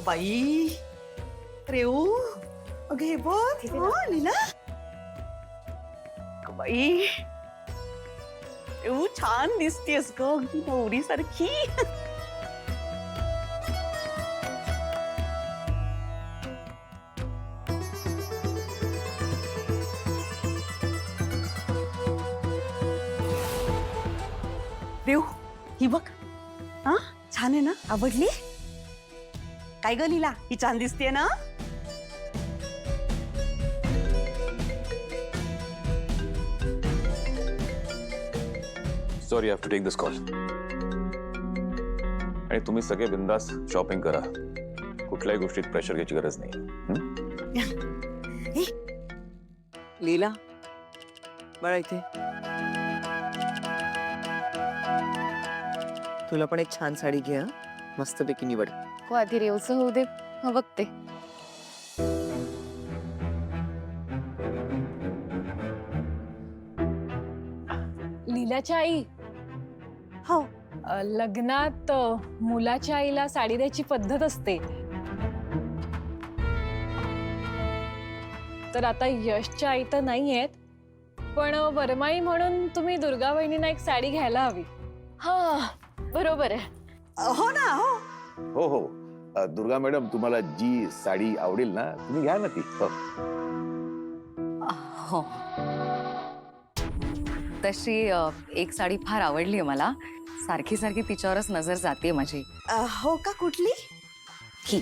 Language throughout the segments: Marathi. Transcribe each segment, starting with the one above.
बाई रेऊ अगं हे बघ लीला बाई रेऊ छान दिसतेस ग अगदी नवरी सारखी रेऊ ही बघ हा छान आहे ना आवडली काय ग लीला ही छान दिसते ना sorry, I have to take this call. आणि तुम्ही सगळे बिंदास शॉपिंग करा. कुठल्याही गोष्टीत प्रेशर घ्यायची गरज नाही. लीला बळा इथे तुला पण एक छान साडी घे हं. मस्तपैकी निवड. हो आधी रेवचं होऊ दे मग बघते. लीलाच्या आई हो लग्नात मुलाच्या आईला साडी द्यायची पद्धत असते. तर आता यशच्या आई तर नाहीयेत पण वरमाई म्हणून तुम्ही दुर्गा वहिनींना एक साडी घ्यायला हवी. हा बरोबर आहे. हो ना हो हो हो दुर्गा मॅडम तुम्हाला जी साडी आवडेल ना तुम्ही घ्या ना ती. हो तशी एक साडी फार आवडली आहे मला. सारखी सारखी तिच्यावरच नजर जाते माझी. हो का कुठली ही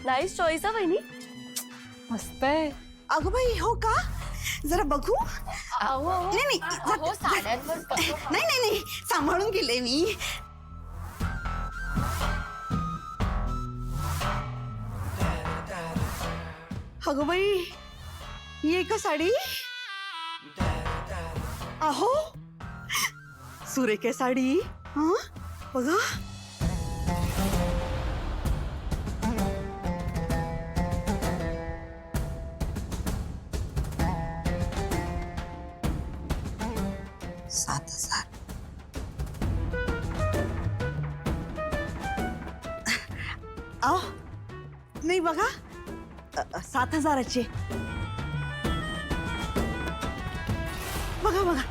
नाईस चॉईस आहे बहिणी. मस्त आहे. अगं बाई हो का जरा बघू नाही नाही नाही नाही नाही सांभाळून गेले मी. अगं बाई ही आहे का साडी अहो सुरेख आहे साडी हा बघा अहो नाही बघा 7,000ची बघा बघा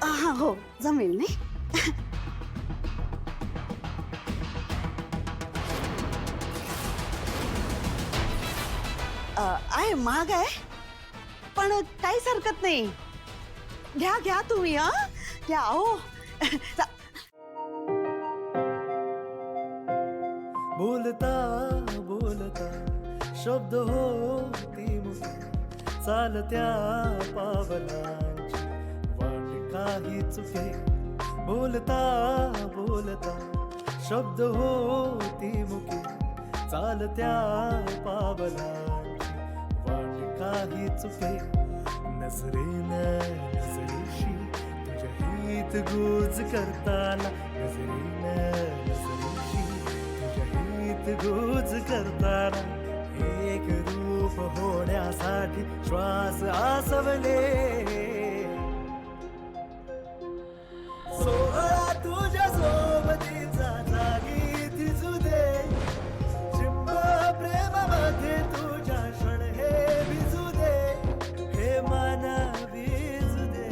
हा हो जमेल नाही. आहे महाग आहे पण काहीच हरकत नाही. घ्या घ्या तुम्ही हा घ्या हो. बोलता बोलता शब्द होती मुखे चालत्या पावलांची वाट काही चुके. बोलता बोलता शब्द होती मुखे चालत्या पावलांची वाट काही चुके. नजरेनं नजरेशी तुझ्या हित गुज करताना नजरेनं नजरेशी गुज करताना एक रूप होण्यासाठी श्वास आसवले. सोहळा तुझ्या सोबतीचा जागी थिजू दे. चिंब प्रेमामध्ये तुझ्या क्षण हे भिजू दे. हे मन भिजू दे.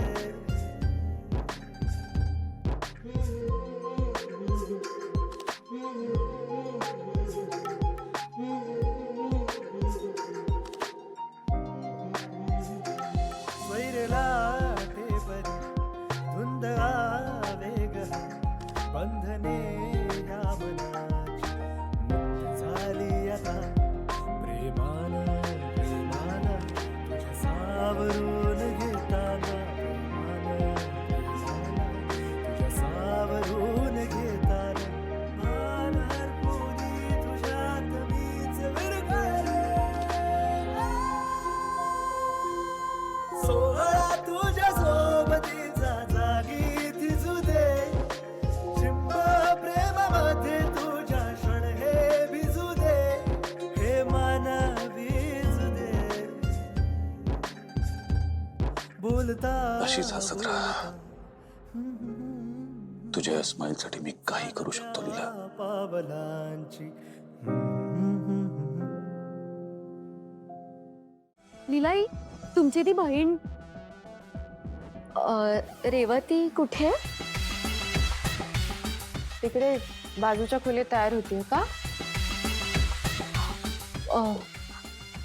धुंद आवेग बंधने या मनाची मुक्त झाली आता. प्रेमान प्रेमान तुझ्या सावरून घेताना. प्रेमान प्रेमान तुझ्या सावरून घेताना. मान हरपुनी तुझ्यात मीच विरघळले. सोहळा तुझ्या सोबतीचा जागी थिजू दे. चिंब प्रेमामध्ये तुझ्या क्षण हे भिजू दे. हे मन भिजू दे. बोलता अशीच हसत राहा. तुझ्या स्माइल साठी मी काही करू शकतो लीला. पावलांची. लीलाई, तुमची ती बहीण रेवती कुठे आहे? तिकडे बाजूच्या खोलीत तयार होती का?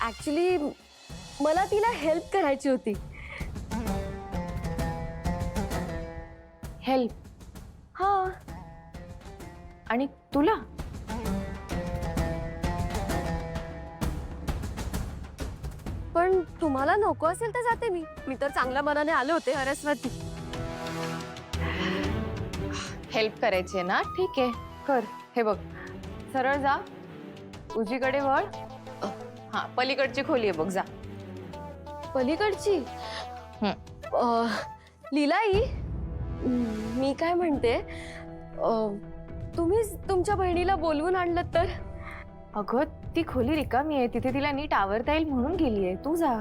ऍक्च्युली मला तिला हेल्प करायची होती. हेल्प? हा. आणि तुला? पण तुम्हाला नको असेल तर जाते मी तर चांगल्या मनाने आले होते. सरस्वती, हेल्प करायची आहे ना? ठीक आहे, कर. हे बघ, सरळ जा, उजवीकडे वळ. हा, पलीकडची खोली आहे बघ, जा. पलीकडची? लीलाई, मी काय म्हणते, तुम्हीच तुमच्या बहिणीला बोलवून आणलं तर? अगं, ती खोली रिकामी आहे, तिथे तिला नीट आवरता येईल म्हणून गेली आहे. तू जा.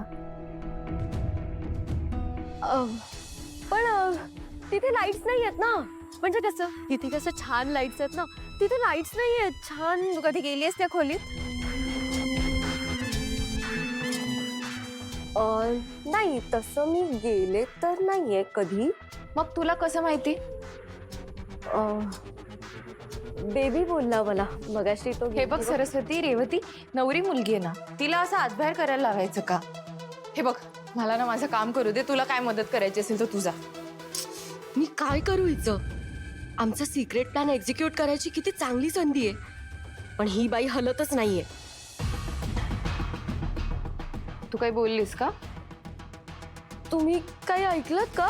पण तिथे लाईट्स नाही आहेत ना. म्हणजे कसं, तिथे कसं छान लाईट्स आहेत ना, तिथे लाईट्स नाही आहेत. छान. कधी गेली आहेस त्या खोलीत? नाही, तसं मी गेले तर नाहीये कधी. मग तुला कसं माहिती? बेबी बोलला मला मगाशी तो. हे बघ सरस्वती, रेवती नवरी मुलगी आहे ना, तिला असं आतबाहेर करायला लावायचं का? हे बघ, मला ना माझं काम करू दे. तुला काय मदत करायची असेल तर तुझा. मी काय करू हिचं? आमचा सिक्रेट प्लॅन एक्झिक्यूट करायची किती चांगली संधी आहे, पण ही बाई हलतच नाहीये. तू काही बोललीस का? तुम्ही काही ऐकलत का?